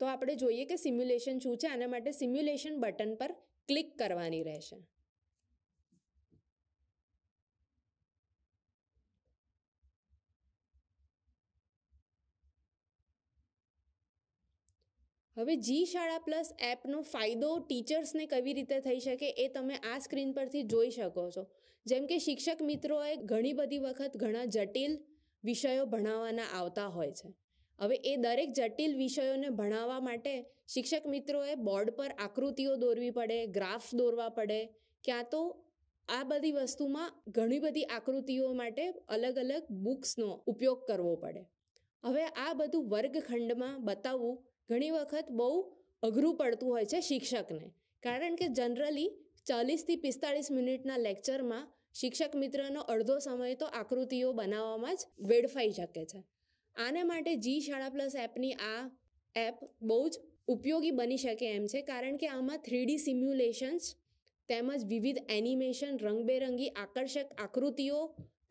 તો આપણે જોઈએ કે સિમ્યુલેશન શું છે. આના માટે સિમ્યુલેશન બટન પર ક્લિક કરવાની રહેશે. હવે જી શાળા પ્લસ એપનો ફાયદો ટીચર્સને કેવી રીતે થઈ શકે એ તમે આ સ્ક્રીન પરથી જોઈ શકો છો. જેમ કે શિક્ષક મિત્રોએ ઘણી બધી વખત ઘણા જટિલ વિષયો ભણાવવાના આવતા હોય છે. હવે એ દરેક જટિલ વિષયોને ભણાવવા માટે શિક્ષક મિત્રોએ બોર્ડ પર આકૃતિઓ દોરવી પડે, ગ્રાફ દોરવા પડે, ક્યાં તો આ બધી વસ્તુમાં ઘણી બધી આકૃતિઓ માટે અલગ અલગ બુક્સનો ઉપયોગ કરવો પડે. હવે આ બધું વર્ગખંડમાં બતાવવું ઘણી વખત બહુ અઘરું પડતું હોય છે શિક્ષકને, કારણ કે જનરલી 40થી 45 મિનિટના લેક્ચરમાં શિક્ષક મિત્રનો અડધો સમય તો આકૃતિઓ બનાવવામાં જ વેડફાઈ શકે છે. આને માટે જી શાળા પ્લસ એપની આ એપ બહુ જ ઉપયોગી બની શકે એમ છે, કારણ કે આમાં 3D સિમ્યુલેશન્સ તેમજ વિવિધ એનિમેશન, રંગબેરંગી આકર્ષક આકૃતિઓ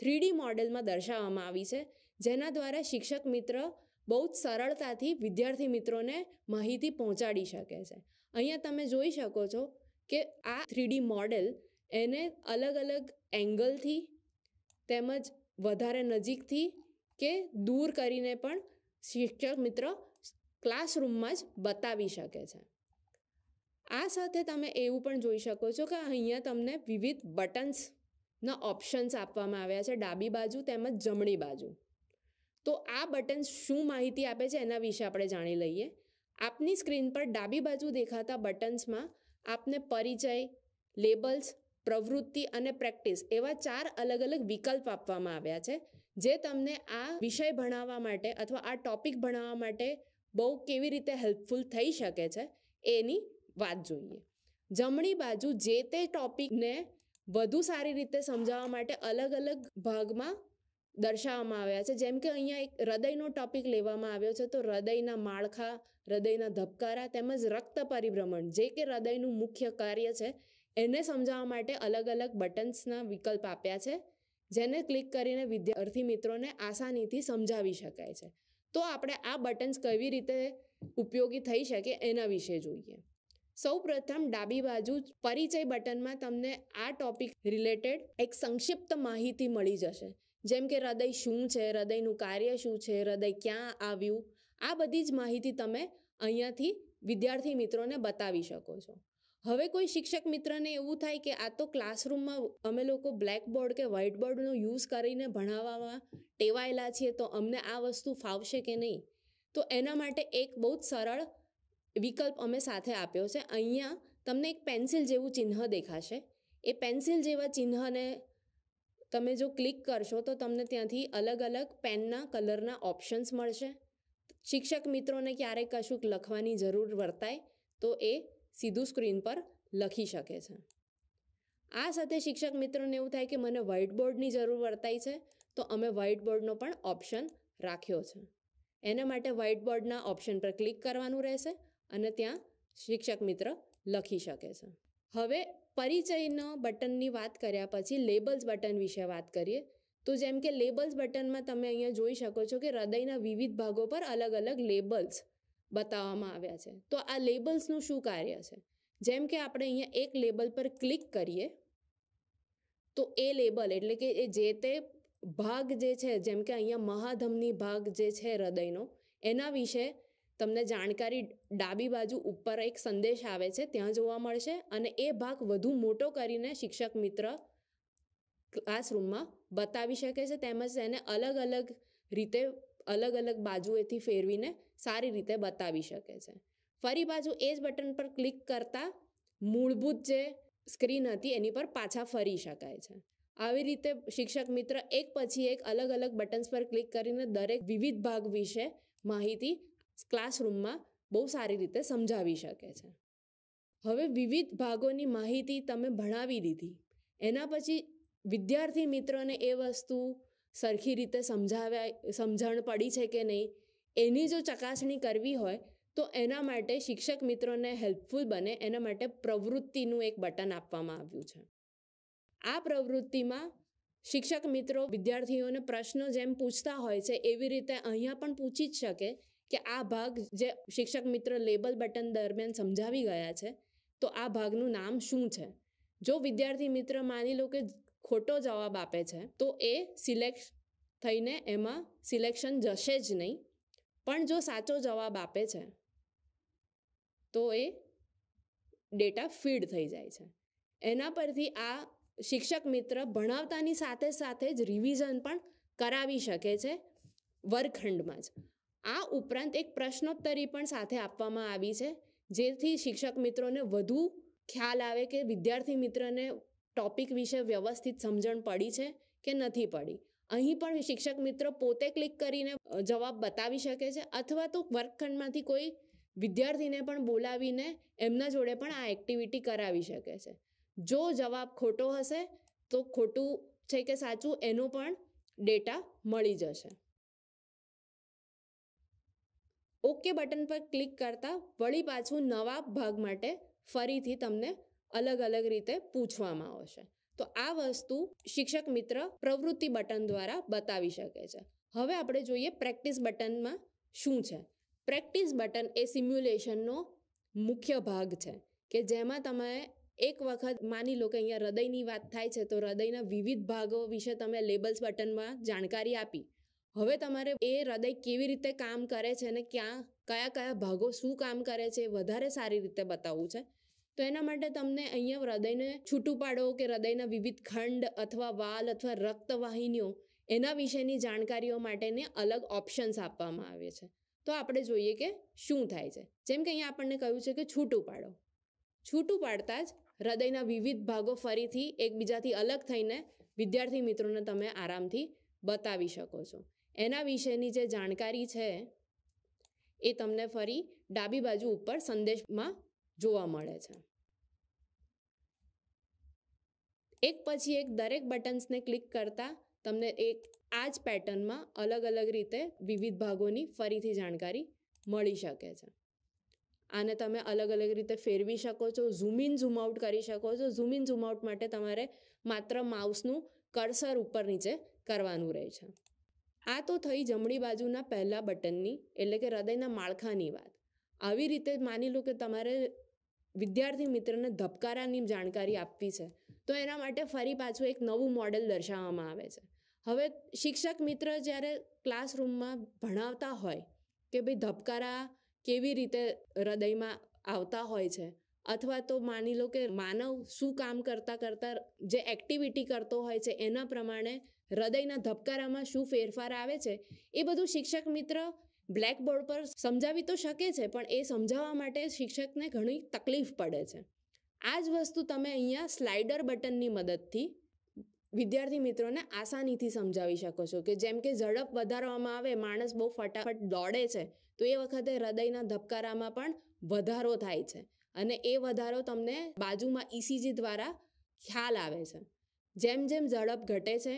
3D મોડેલમાં દર્શાવવામાં આવી છે, જેના દ્વારા શિક્ષક મિત્ર બહુ જ સરળતાથી વિદ્યાર્થી મિત્રોને માહિતી પહોંચાડી શકે છે. અહીંયા તમે જોઈ શકો છો કે આ 3D મોડેલ એને અલગ અલગ એંગલથી તેમજ વધારે નજીકથી કે દૂર કરીને પણ શિક્ષક મિત્ર ક્લાસરૂમમાં જ બતાવી શકે છે. આ સાથે તમે એવું પણ જોઈ શકો છો કે અહીંયા તમને વિવિધ બટન્સના ઓપ્શન્સ આપવામાં આવ્યા છે, ડાબી બાજુ તેમજ જમણી બાજુ. તો આ બટન્સ શું માહિતી આપે છે એના વિશે આપણે જાણી લઈએ. આપની સ્ક્રીન પર ડાબી બાજુ દેખાતા બટન્સમાં આપને પરિચય, લેબલ્સ, પ્રવૃત્તિ અને પ્રેક્ટિસ એવા 4 અલગ અલગ વિકલ્પ આપવામાં આવ્યા છે, જે તમને આ વિષય ભણાવવા માટે અથવા આ ટોપિક ભણાવવા માટે બહુ કેવી રીતે હેલ્પફુલ થઈ શકે છે એની વાત જોઈએ. જમણી બાજુ જે તે ટોપિકને વધુ સારી રીતે સમજાવવા માટે અલગ અલગ ભાગમાં દર્શાવવામાં આવ્યા છે. જેમ કે અહીંયા એક હૃદયનો ટોપિક લેવામાં આવ્યો છે, તો હૃદયના માળખા, હૃદયના ધબકારા તેમજ રક્ત પરિભ્રમણ જે કે હૃદયનું મુખ્ય કાર્ય છે એને સમજાવવા માટે અલગ અલગ બટન્સના વિકલ્પ આપ્યા છે, જેને ક્લિક કરીને વિદ્યાર્થી મિત્રોને આસાનીથી સમજાવી શકાય છે. તો આપણે આ બટન્સ કેવી રીતે ઉપયોગી થઈ શકે એના વિશે જોઈએ. સૌ પ્રથમ ડાબી બાજુ પરિચય બટનમાં તમને આ ટોપિક રિલેટેડ એક સંક્ષિપ્ત માહિતી મળી જશે, જેમ કે હૃદય શું છે, હૃદયનું કાર્ય શું છે, હૃદય ક્યાં આવ્યું, આ બધી જ માહિતી તમે અહીંયાથી વિદ્યાર્થી મિત્રોને બતાવી શકો છો. હવે કોઈ શિક્ષક મિત્રને એવું થાય કે આ તો ક્લાસરૂમમાં અમે લોકો બ્લેકબોર્ડ કે વ્હાઇટ બોર્ડનો યુઝ કરીને ભણાવવામાં ટેવાયેલા છીએ, તો અમને આ વસ્તુ ફાવશે કે નહીં. તો એના માટે એક બહુ જ સરળ વિકલ્પ અમે સાથે આપ્યો છે. અહીંયા તમને એક પેન્સિલ જેવું ચિહ્ન દેખાશે. એ પેન્સિલ જેવા ચિહ્નને તમે જો ક્લિક કરશો તો તમને ત્યાંથી અલગ અલગ પેનના કલરના ઓપ્શન્સ મળશે. શિક્ષક મિત્રોને ક્યારેક કશુંક લખવાની જરૂર વર્તાય તો એ સીધું સ્ક્રીન પર લખી શકે છે. આ સાથે શિક્ષક મિત્રોને એવું થાય કે મને વ્હાઇટ બોર્ડની જરૂર વર્તાય છે, તો અમે વ્હાઇટ બોર્ડનો પણ ઓપ્શન રાખ્યો છે. એના માટે વ્હાઇટ બોર્ડના ઓપ્શન પર ક્લિક કરવાનું રહેશે અને ત્યાં શિક્ષક મિત્ર લખી શકે છે. હવે પરિચયનો બટનની વાત કર્યા પછી લેબલ્સ બટન વિશે વાત કરીએ. તો જેમ કે લેબલ્સ બટનમાં તમે અહીંયા જોઈ શકો છો કે હૃદયના વિવિધ ભાગો પર અલગ અલગ લેબલ્સ બતાવવામાં આવ્યા છે. તો આ લેબલ્સનું શું કાર્ય છે? જેમ કે આપણે અહીંયા એક લેબલ પર ક્લિક કરીએ તો એ લેબલ એટલે કે એ જે તે ભાગ જે છે, જેમ કે અહીંયા મહાધમની ભાગ જે છે હૃદયનો, એના વિશે તમને જાણકારી ડાબી બાજુ ઉપર એક સંદેશ આવે છે ત્યાં જોવા મળશે, અને એ ભાગ વધુ મોટો કરીને શિક્ષક મિત્ર ક્લાસરૂમમાં બતાવી શકે છે, તેમજ એને અલગ અલગ રીતે અલગ અલગ બાજુએથી ફેરવીને સારી રીતે બતાવી શકે છે. ફરી બાજુ એ જ બટન પર ક્લિક કરતાં મૂળભૂત જે સ્ક્રીન હતી એની પર પાછા ફરી શકાય છે. આવી રીતે શિક્ષક મિત્ર એક પછી એક અલગ અલગ બટન્સ પર ક્લિક કરીને દરેક વિવિધ ભાગ વિશે માહિતી ક્લાસરૂમમાં બહુ સારી રીતે સમજાવી શકે છે. હવે વિવિધ ભાગોની માહિતી તમે ભણાવી દીધી, એના પછી વિદ્યાર્થી મિત્રોને એ વસ્તુ સરખી રીતે સમજણ પડી છે કે નહીં એની જો ચકાસણી કરવી હોય તો એના માટે શિક્ષક મિત્રોને હેલ્પફુલ બને એના માટે પ્રવૃત્તિનું એક બટન આપવામાં આવ્યું છે. આ પ્રવૃત્તિમાં શિક્ષક મિત્રો વિદ્યાર્થીઓને પ્રશ્નો જેમ પૂછતા હોય છે એવી રીતે અહીંયા પણ પૂછી જ શકે કે આ ભાગ જે શિક્ષક મિત્ર લેબલ બટન દરમિયાન સમજાવી ગયા છે તો આ ભાગનું નામ શું છે. જો વિદ્યાર્થી મિત્ર માની લો કે ખોટો જવાબ આપે છે તો એ સિલેક્ટ થઈને એમાં સિલેક્શન જશે જ નહીં, પણ જો સાચો જવાબ આપે છે તો એ ડેટા ફીડ થઈ જાય છે. એના પરથી આ શિક્ષક મિત્ર ભણાવતાની સાથે સાથે જ રિવિઝન પણ કરાવી શકે છે વર્ગખંડમાં જ. આ ઉપરાંત એક પ્રશ્નોત્તરી પણ સાથે આપવામાં આવી છે, જેથી શિક્ષક મિત્રોને વધુ ખ્યાલ આવે કે વિદ્યાર્થી મિત્રને ટોપિક વિશે વ્યવસ્થિત સમજણ પડી છે કે નથી પડી. અહીં પણ શિક્ષક મિત્ર પોતે ક્લિક કરીને જવાબ બતાવી શકે છે, અથવા તો વર્ગખંડમાંથી કોઈ વિદ્યાર્થીને પણ બોલાવીને એમના જોડે પણ આ એક્ટિવિટી કરાવી શકે છે. જો જવાબ ખોટો હશે તો ખોટું છે કે સાચું એનો પણ ડેટા મળી જશે. ઓકે બટન પર ક્લિક કરતા વળી પાછું નવા ભાગ માટે ફરીથી તમને અલગ અલગ રીતે પૂછવામાં આવશે. તો આ વસ્તુ શિક્ષક મિત્ર પ્રવૃત્તિ બટન દ્વારા બતાવી શકે છે. હવે આપણે જોઈએ પ્રેક્ટિસ બટનમાં શું છે. પ્રેક્ટિસ બટન એ સિમ્યુલેશનનો મુખ્ય ભાગ છે કે જેમાં તમે એક વખત માની લો કે અહીંયા હૃદયની વાત થાય છે તો હૃદયના વિવિધ ભાગો વિશે તમે લેબલ્સ બટનમાં જાણકારી આપી. હવે તમારે એ હૃદય કેવી રીતે કામ કરે છે અને કયા કયા ભાગો શું કામ કરે છે વધારે સારી રીતે બતાવવું છે. તો એના માટે તમને અહીંયા હૃદયને છૂટું પાડો કે હૃદયના વિવિધ ખંડ અથવા વાલ અથવા રક્તવાહિનીઓ એના વિશેની જાણકારીઓ માટેને અલગ ઓપ્શન્સ આપવામાં આવે છે. તો આપણે જોઈએ કે શું થાય છે. જેમ કે અહીંયા આપણને કહ્યું છે કે છૂટું પાડો. છૂટું પાડતા જ હૃદયના વિવિધ ભાગો ફરીથી એકબીજાથી અલગ થઈને વિદ્યાર્થી મિત્રોને તમે આરામથી બતાવી શકો છો. એના વિશેની જે જાણકારી છે એ તમને ફરી ડાબી બાજુ ઉપર સંદેશમાં જોવા મળે છે. એક પછી એક દરેક બટન્સને ક્લિક કરતા તમને આ જ પેટર્નમાં અલગ અલગ રીતે વિવિધ ભાગોની ફરીથી જાણકારી મળી શકે છે. આને તમે અલગ અલગ રીતે ફેરવી શકો છો, ઝૂમ ઇન ઝૂમ આઉટ કરી શકો છો. ઝૂમ ઇન ઝૂમ આઉટ માટે તમારે માત્ર માઉસનું કર્સર ઉપર નીચે કરવાનું રહે છે. આ તો થઈ જમણી બાજુના પહેલા બટનની એટલે કે હૃદયના માળખાની વાત. આવી રીતે માની લો કે તમારે વિદ્યાર્થી મિત્રને ધબકારાની જાણકારી આપવી છે તો એના માટે ફરી પાછું એક નવું મોડેલ દર્શાવવામાં આવે છે. હવે શિક્ષક મિત્ર જ્યારે ક્લાસરૂમમાં ભણાવતા હોય કે ભાઈ ધબકારા કેવી રીતે હૃદયમાં આવતા હોય છે, અથવા તો માની લો કે માનવ શું કામ કરતા જે એક્ટિવિટી કરતો હોય છે એના પ્રમાણે હૃદયના ધબકારામાં શું ફેરફાર આવે છે, એ બધું શિક્ષક મિત્ર બ્લેકબોર્ડ પર સમજાવી તો શકે છે, પણ એ સમજાવવા માટે શિક્ષકને ઘણી તકલીફ પડે છે. આ જ વસ્તુ તમે અહીંયા સ્લાઇડર બટનની મદદથી વિદ્યાર્થી મિત્રોને આસાનીથી સમજાવી શકો છો કે જેમ કે ઝડપ વધારવામાં આવે, માણસ બહુ ફટાફટ દોડે છે તો એ વખતે હૃદયના ધબકારામાં પણ વધારો થાય છે અને એ વધારો તમને બાજુમાં ઇસીજી દ્વારા ખ્યાલ આવે છે. જેમ જેમ ઝડપ ઘટે છે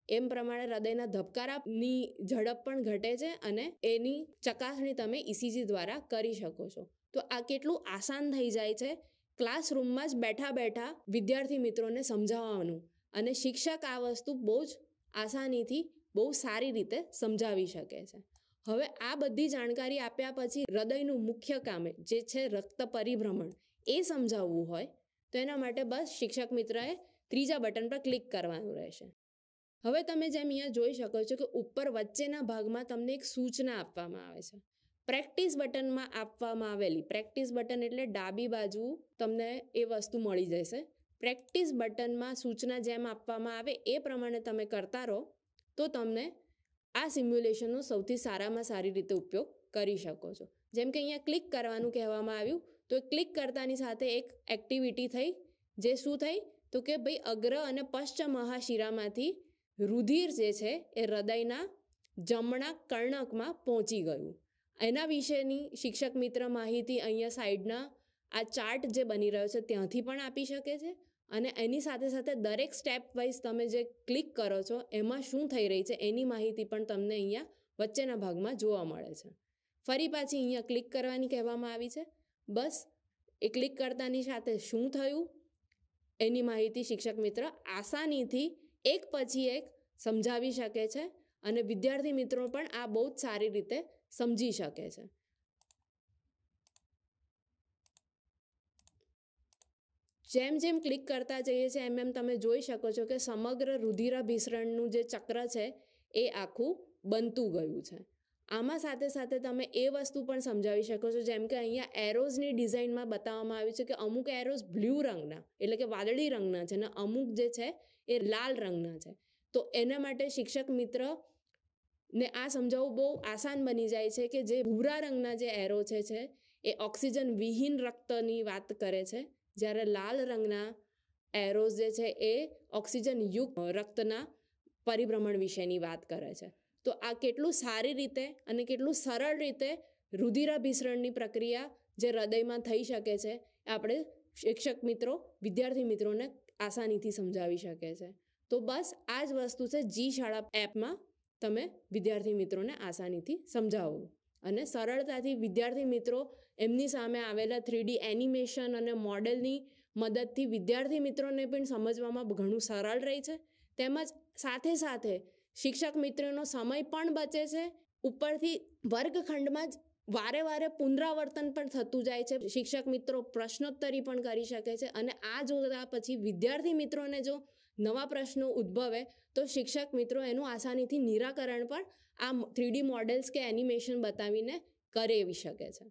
એમ પ્રમાણે હૃદયના ધબકારાની ઝડપ પણ ઘટે છે અને એની ચકાસણી તમે ઇસીજી દ્વારા કરી શકો છો. તો આ કેટલું આસાન થઈ જાય છે ક્લાસરૂમમાં જ બેઠા બેઠા વિદ્યાર્થી મિત્રોને સમજાવવાનું, અને શિક્ષક આ વસ્તુ બહુ જ આસાનીથી બહુ સારી રીતે સમજાવી શકે છે. હવે આ બધી જાણકારી આપ્યા પછી હૃદયનું મુખ્ય કામ જે છે રક્ત પરિભ્રમણ એ સમજાવવું હોય તો એના માટે બસ શિક્ષક મિત્રએ ત્રીજા બટન પર ક્લિક કરવાનું રહેશે. હવે તમે જેમ અહીંયા જોઈ શકો છો કે ઉપર વચ્ચેના ભાગમાં તમને એક સૂચના આપવામાં આવે છે. પ્રેક્ટિસ બટનમાં આપવામાં આવેલી, પ્રેક્ટિસ બટન એટલે ડાબી બાજુ તમને એ વસ્તુ મળી જશે. પ્રેક્ટિસ બટનમાં સૂચના જેમ આપવામાં આવે એ પ્રમાણે તમે કરતા રહો તો તમને આ સિમ્યુલેશનનો સૌથી સારામાં સારી રીતે ઉપયોગ કરી શકો છો. જેમ કે અહીંયા ક્લિક કરવાનું કહેવામાં આવ્યું તો ક્લિક કરતાની સાથે એક એક્ટિવિટી થઈ, જે શું થઈ તો કે ભાઈ અગ્ર અને પશ્ચ મહાશિરામાંથી રુધિર જે છે એ હૃદયના જમણા કર્ણકમાં પહોંચી ગયું. એના વિશેની શિક્ષક મિત્ર માહિતી અહીંયા સાઈડના આ ચાર્ટ જે બની રહ્યો છે ત્યાંથી પણ આપી શકે છે, અને એની સાથે સાથે દરેક સ્ટેપ વાઇઝ તમે જે ક્લિક કરો છો એમાં શું થઈ રહી છે એની માહિતી પણ તમને અહીંયા વચ્ચેના ભાગમાં જોવા મળે છે. ફરી પાછી અહીંયા ક્લિક કરવાની કહેવામાં આવી છે. બસ એ ક્લિક કરતાની સાથે શું થયું એની માહિતી શિક્ષક મિત્ર આસાનીથી એક પછી એક સમજાવી શકે છે અને વિદ્યાર્થી મિત્રો પણ આ બહુ જ સારી રીતે સમજી શકે છે. જેમ જેમ ક્લિક કરતા જઈએ છીએ એમ તમે જોઈ શકો છો કે સમગ્ર રુધિરાભિસરણનું જે ચક્ર છે એ આખું બનતું ગયું છે. આમાં સાથે સાથે તમે એ વસ્તુ પણ સમજાવી શકો છો, જેમ કે અહીંયા એરોઝની ડિઝાઇનમાં બતાવવામાં આવ્યું છે કે અમુક એરોઝ બ્લુ રંગના એટલે કે વાદળી રંગના છે અને અમુક જે છે એ લાલ રંગના છે. તો એના માટે શિક્ષક મિત્ર ને આ સમજાવવું બહુ આસાન બની જાય છે કે જે ભૂરા રંગના જે એરો છે એ ઓક્સિજન વિહીન રક્તની વાત કરે છે, જ્યારે લાલ રંગના એરોઝ જે છે એ ઓક્સિજન યુક્ત રક્તના પરિભ્રમણ વિશેની વાત કરે છે. તો આ કેટલું સારી રીતે અને કેટલું સરળ રીતે રુધિરાભિસરણની પ્રક્રિયા જે હૃદયમાં થઈ શકે છે આપણે શિક્ષક મિત્રો વિદ્યાર્થી મિત્રોને આસાનીથી સમજાવી શકે છે. તો બસ આ જ વસ્તુ છે જી શાળા એપમાં તમે વિદ્યાર્થી મિત્રોને આસાનીથી સમજાવો અને સરળતાથી વિદ્યાર્થી મિત્રો એમની સામે આવેલા 3D એનિમેશન અને મોડેલની મદદથી વિદ્યાર્થી મિત્રોને પણ સમજવામાં ઘણું સરળ રહે છે. તેમજ સાથે સાથે શિક્ષક મિત્રોનો સમય પણ બચે છે. ઉપરથી વર્ગખંડમાં જ વારે વારે પુનરાવર્તન પણ થતું જાય છે. શિક્ષક મિત્રો પ્રશ્નોત્તરી પણ કરી શકે છે અને આ જોતા પછી વિદ્યાર્થી મિત્રોને જો નવા પ્રશ્નો ઉદ્ભવે તો શિક્ષક મિત્રો એનું આસાનીથી નિરાકરણ પણ આ 3D મોડેલ્સ કે એનિમેશન બતાવીને કરાવી શકે છે.